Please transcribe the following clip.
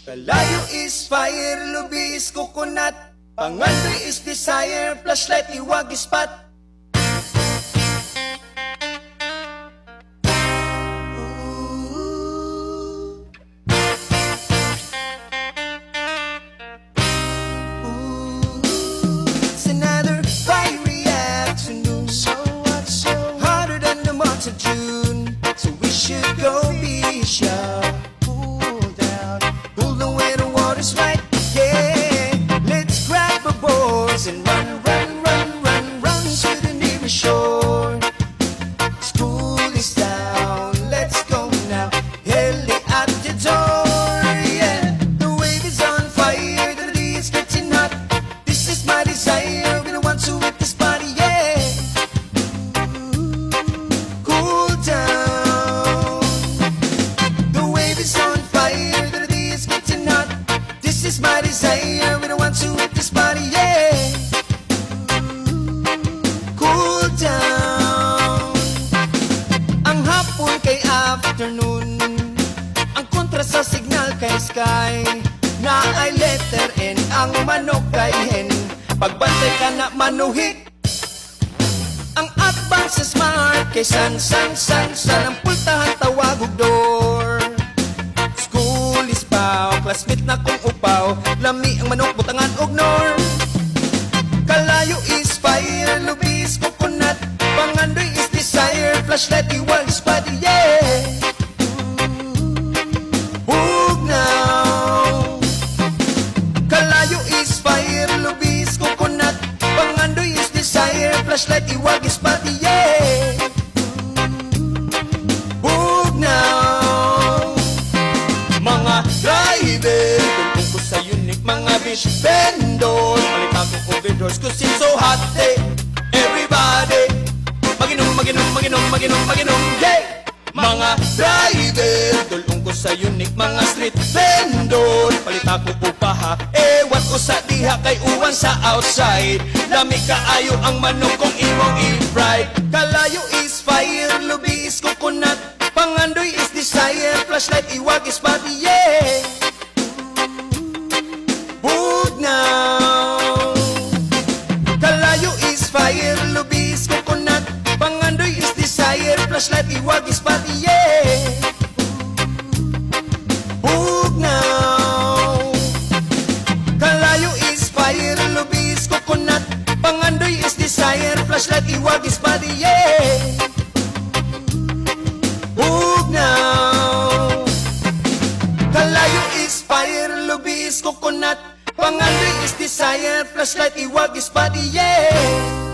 Kalayo is fire, lubi is coconut, pangandoy is desire, flashlight iwag ispat. It's another fiery afternoon, so what, so hotter than the month of June. So we should go be sure. Right, yeah. Let's grab our boards and run, run, run, run, run to the nearest shore. School is down, let's go now. Heli at the door, yeah. The wave is on fire, the day is getting hot. This is my desire, we don't want to hit this body, yeah. Cool down. The wave is on fire, the day is getting hot. This is my desire, we don't want to hit this body, yeah. Cool down. Ang hapon kay afternoon, ang kontra sa signal kay sky. Na ay letter N, ang manok kay hen. Pagbantay ka na manuhik. Ang advance sa smart kay san, san, san, san. Ang pultahan tawag og door. School is bow, classmate na kong upaw. Lami ang manok, butangan og norm. Kalayo is fire, lubi is coconut, pangandoy is desire, flashlight iwag spot, yeah. Hug now. Kalayo is fire, lubi is coconut, pangandoy is desire, flashlight iwag spot, yeah. Hug now. Mga driver, tulong ko sa unique mga beach vendors. Palitan ko overdose cause it's so hot, eh. Everybody, maginom, maginom, maginom, maginom, maginom, yeah. Mga driver, tulong ko sa unique mga street vendors. Palitan ko upaha, ewan ko sa diha kay uwan sa outside. Lami kaayo ang manok kong imong i-fry. Kalayo is fire, lubi is coconut, pangandoy is desire, flashlight iwag is body, yeah. Bug now. Kalayo is fire, lubi is coconut, pangandoy is desire, flashlight iwag is body, yeah. Bug now. Kalayo is fire, lubi is coconut, pangandoy is desire, flashlight iwag is body, yeah. Hug now. Kalayo is fire, lubi is coconut, pangandoy is desire, flashlight iwag is body, yeah.